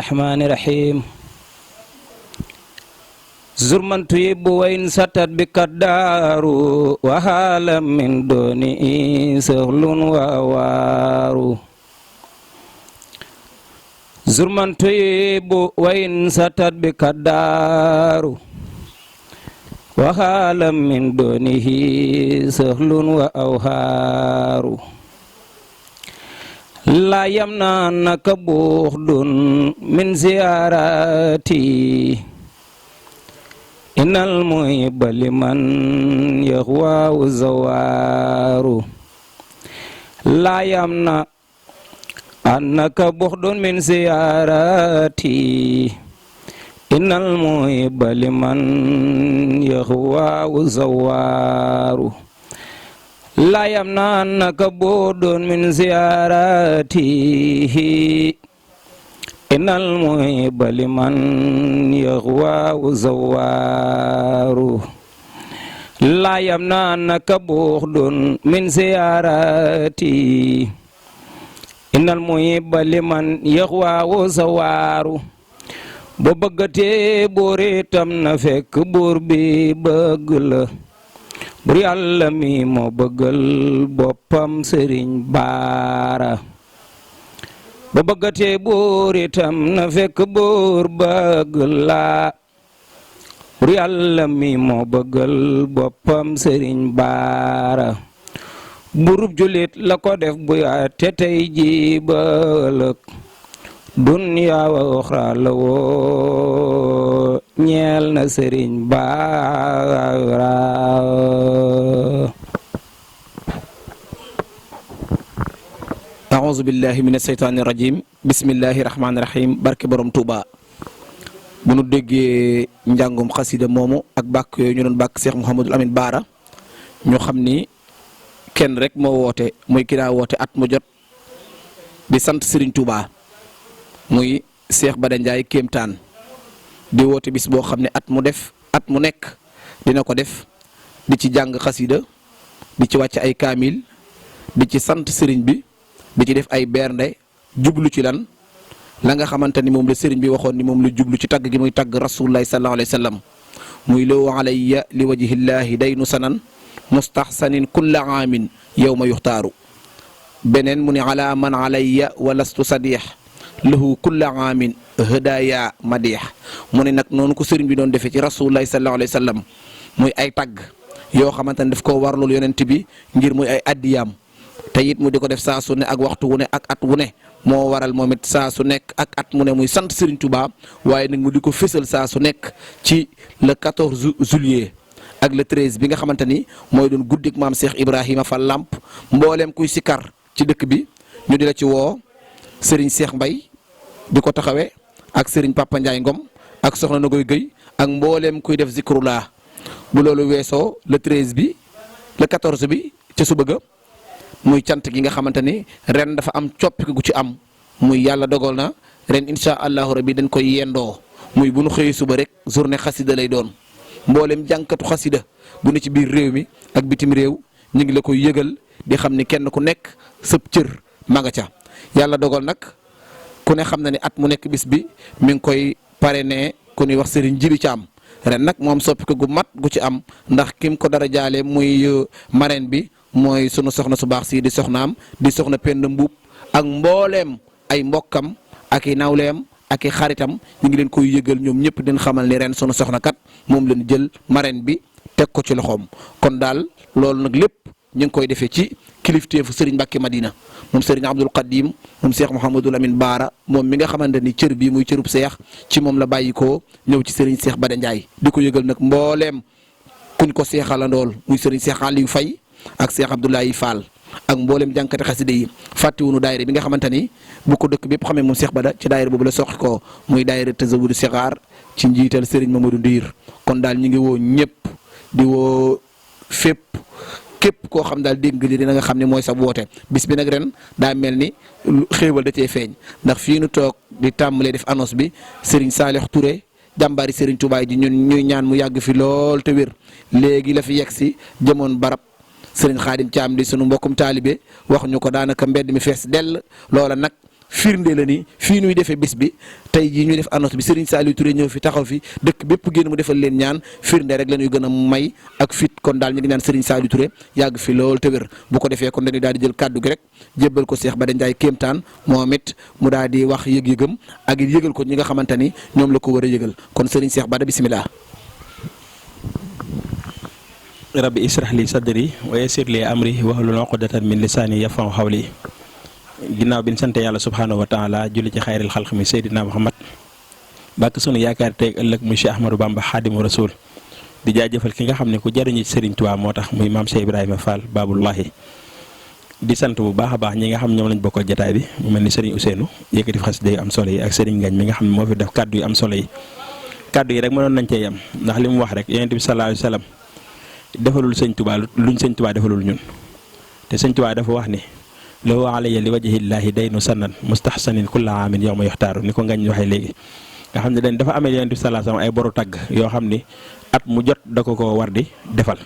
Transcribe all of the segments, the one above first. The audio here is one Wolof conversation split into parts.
الرحمن الرحيم زر من طيب وإن ستت بك الدار وهالا من دونه سهل ووار زر من طيب وإن ستت بك الدار وهالا من دونه سهل وأوهار لا يمنعنك بغض من زيارتي إن المحب لمن يهوى الزوار لا يمنعنك بغض من زيارتي إن المحب لمن يهوى الزوار لا يمنعنك بعد من زيارته إن المحب لمن يغوى زوار لا يمنعنك بعد من زيارته إن المحب لمن يغوى زوار bu bëggatee buur itam na fekk buur bi bëgg la bur yàlla mi moo bëggal boppam sëriñ baara ba bëggatee buur itam na fekk buur bëgg la bur yàlla mi moo bëggal boppam sëriñ baara burub julit la ko def bu yaa te tey ji bëlëg dunya wa uxra la woo ñeel na sëriñ baara a'uuzu billahi min asheytaani rajim bismillahi rahmaani rahim barke borom Touba bu nu déggee njàngum xasida moomu ak bàkk yooyu ñu doon bàkk Cheikh Mouhamadul Amin Baara ñu xam ni kenn rek moo woote muy ki daa woote at mu jot di sant Serigne Touba muy Cheikh Bada Ndiaye kéemtaan di woote bis boo xam ne at mu nekk dina ko def di ci jàng xasida di ci wàcc ay kaamil di ci sant sëriñ bi di ci def ay bernde jublu ci lan la nga xamante ni moom la sëriñ bi waxoon ni moom la jublu ci tagg gi muy tagg rasulullahi sallallahu alayhi wa sallam muy loo alayya li wajhillahi daynu sanan mustahsanin kulla aamin yawma yuxtaaru beneen mu ni ala man alayya walastu sadix lahu kulla aamin hëdaaya madix mu ne nag noonu ko sëriñ bi doon defee ci rasulullahi sallallahu alayhi wa sallam muy ay tagg yoo xamante ne daf koo warlul yonent bi ngir muy ay addiyaam te it mu di ko def saa su ne ak waxtu wu ne ak at wu ne moo waral moom it saa su nekk ak at mu ne muy sant Serigne Touba waaye nag mu di ko fésal saa su nekk ci le 14 juillet ak le 13 bi nga xamante ni mooy doon guddik maam Cheikh Ibrahima Fall Lamp mbooleem kuy sikar ci dëkk bi ñu di la ci woo Serigne Cheikh Mbaye di ko taxawee ak Serigne Papa Ndiaye Ngom ak Soxna Nagoy Guèye ak mbooleem kuy def zikrullah bu loolu weesoo le 13 bi le 14 bi ca suba ga muy cant gi nga xamante ni ren dafa am coppiku gu ci am muy yàlla dogal na ren incha allahu rabi dañ koy yendoo muy bu nu xëyee suba rek journée xasida lay doon mboolem jànkatu xasida bu ne ci biir réew mi ak bitim réew ñu ngi la koy yëgal di xam ni kenn ku nekk sëb cër ma nga ca yàlla dogal nag ku ne xam na ni at mu nekk bis bi mi ngi koy parrainé ku ñuy wax Serigne Djibi Thiam ren nag moom soppiku gu mat gu ci am ndax kim ko dara jaale muy marraine bi mooy sunu soxna su baax si di soxnaam di soxna Penda Mbuub ak mbooleem ay mbokkam ak i nawleem ak i xaritam ñu ngi leen koy yëgal ñoom ñëpp din xamal ni ren sunu soxna kat moom leen jël marraine bi teg ko ci loxoom kon daal loolu nag lépp ñu ngi koy defee ci kilifteefu Serigne Mbacke Madina moom Serigne Abdoul Khadim moom Cheikh Mouhamadul Amin Baara moom mi nga xamante ni cër bii muy cërub seex ci moom la bàyyi ko ñëw ci Serigne Cheikh Bada Ndiaye di ko yëgal nag mbooleem kuñ ko seexalandool muy Serigne Cheikh Aliou Faye ak Cheikh Abdoulaye Fall ak mboolem jànkati xaside yi fàttewunu daayira bi nga xamante ni bu ko dëkk bépp xamee moom Cheikh Bada ci daayira boobu la soxi ko muy daayira Tazawudu Sixaar ci njiital Serigne Mamadou Ndiir kon daal ñu ngi woo ñëpp di woo fépp képp koo xam daal dégg nga li dina nga xam ne mooy sa woote bis bi nag ren daa mel ni xéewal da cee feeñ ndax fii nu toog di tàmbalee def annonce bi Serigne Salih Touré jàmbaari Serigne Touba ji ñun ñuy ñaan mu yàgg fi lool te wér léegi la fi yegg si jëmoon barab Serigne Khadim Thiam di sunu mbokkum taalibe wax ñu ko daanaka mbedd mi fees dell loola nag firnde la ni fii ñuy defee bis bi tey jii ñuy def annonce bi Serigne Saliou Touré ñëw fi taxaw fi dëkk bépp génn mu defal leen ñaan firnde rek la ñuy gën a may ak fit kon daal ñu ngi naan Serigne Saliou Touré yàgg fi lool te wér bu ko defee kon dañuy daal di jël kàddu gi rek jébbal ko Cheikh Bada Ndiaye kéemtaan moom it mu daal di wax yëg-yëgam ak yëgal ko ñi nga xamante ni ñoom la ko war a yëgal kon Serigne Cheikh Bada bisimilah. rabbi israh li sadri wa yassir li amri wahlul uqdatan min lisaani yafqahu qawli. ginnaaw bi ñu sant yàlla subhaanahu wa taala julli ci xayril xalq mi Seydina Muhammad bàkk sunu yaakaar tey ëllëg muy Cheikh Ahmadou Bamba Xaadimu Rasuul di jaajëfal ki nga xam ne ku jariñu ci Serigne Touba moo tax muy maam Cheikh Ibrahima Fall Babullahi di sant bu baax a baax ñi nga xam ñoom lañ bokkal jataay bi mu mel ni Serigne Ousseynou yëkkati xasida yu am solo yi ak Serigne Ngagne mi nga xam ne moo fi def kàddu yu am solo yi kàddu yi rek mënoon nañ cee yem ndax li mu wax rek Yonent bi sallallahu alayhi wa sallam defalul Sëñ Touba luñ Sëñ Touba defalul ñun te Sëñ Touba dafa wax ni lahu alayya li wajhillaahi daynu sannan mustahsanin kulla aamin yawma yuxtaaru ni ko Ngagne waxee léegi nga xam ne dañ dafa amee Yonent bi sallallahu alayhi wa sallam ay boru tagg yoo xam ni at mu jot da ko war di defal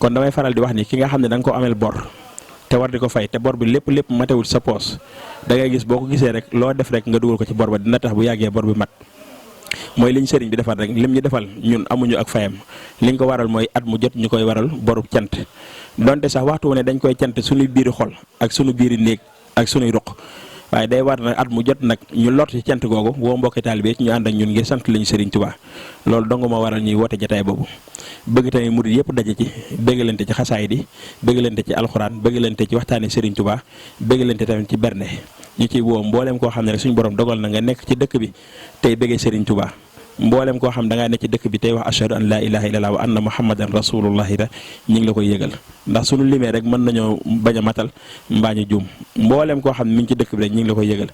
kon damay faral di wax ni ki nga xam ne da nga ko ameel bor te war di ko fay te bor bi lépp matewul sa poos da ngay gis boo ko gisee rek loo def rek nga dugal ko ci bor ba dina tax bu yàggee bor bi mat mooy liñ sëriñ bi defal rek lim ñu defal ñun amuñu ak fayam liñ ko waral mooy at mu jot ñu koy waral borub cant donte sax waxtu wu ne dañ koy cant suñuy biiri xol ak suñu biiri néeg ak suñuy ruq waaye day war nag at mu jot nag ñu lott ci cant googu woo mbokki taalibe ñu ànd ak ñun ngir sant lañu Serigne Touba loolu dong ma waral ñuy woote jataay boobu bëgg tamit murid yëpp daje ci bëggalante ci xasaay di bëggalante ci alxuraan bëggalante ci waxtaani Serigne Touba bëggalante tamit ci berne ñu ciy woo mbooleem koo xam ne rek suñu borom dogal na nga nekk ci dëkk bi tey bëggee Serigne Touba mboolem koo xam da ngaa ne ci dëkk bi tey wax ashhadu an laa ilaha illallah wa anna muhammadan rasulullahi la ñu ngi la koy yëgal ndax suñu limee rek mën nañoo bañ a matal mbaa ñu juum mboolem koo xam ne mi ngi ci dëkk bi rek ñu ngi la koy yëgal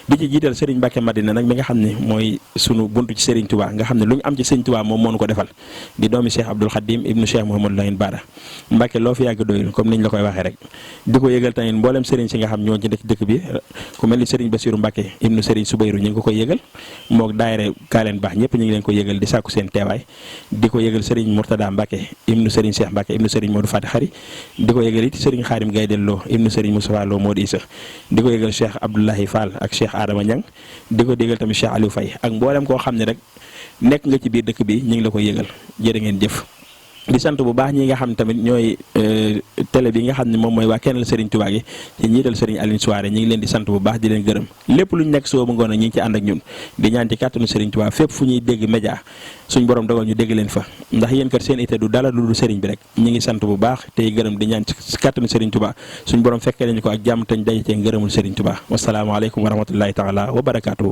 di ci jiital Serigne Mbacke Madina nag mi nga xam ne mooy sunu buntu ci Serigne Touba nga xam ne lu ñu am ci Serigne Touba moom moo nu ko defal di doomi Cheikh Abdoul Khadim ibnu Cheikh Mouhamadou Lamine Bara Mbacke loo fi yàgg doyul comme niñ la koy waxee rek di ko yëgal tamit mboolem Serigne si nga xam ñoo ci dëkk bi ku mel ni Serigne Bassirou Mbacke ibnu Serigne Soubayrou ñu ngi ko koy yëgal mook daayira Kaaleen Baax ñëpp ñu ngi leen ko yëgal di sàkku seen teewaay di ko yëgal Serigne Mourtada Mbacke ibnu Serigne Cheikh Mbacke ibnu Serigne Modou Fati Xari di ko yëgal it Serigne Xaarim Gaydel Lo ibnu Serigne Moustapha Lo Modou Issa di ko yëgal Cheikh Abdoulahi Fall ak Cheikh Adama Niang di ko yëgal tamit Cheikh Aliou Faye ak mboolem koo xam ne rek nekk nga ci biir dëkk bi ñu ngi la koy yëgal jërë ngeen jëf di sant bu baax ñi nga xam tamit ñooy télé bi nga xam ne moom mooy waa Kennel Serigne Touba gi ci njiital Serigne Aline Souaré ñi ngi leen di sant bu baax di leen gërëm lépp lu ñu nekk soo ba ngoon ñi ngi ci ànd ak ñun di ñaan ci kàttanu Serigne Touba fépp fu ñuy dégg média suñ borom dogal ñu dégg leen fa ndax yéen kat seen ité du dala lu dul Serigne bi rek ñi ngi sant bu baax tey gërëm di ñaan ci kàttanu Serigne Touba suñ borom fekkee nañu ko ak jàmm tañ daje cee ngërëmul Serigne Touba wasalaamaaleykum wa rahmatullahi taala wa barakaatuhu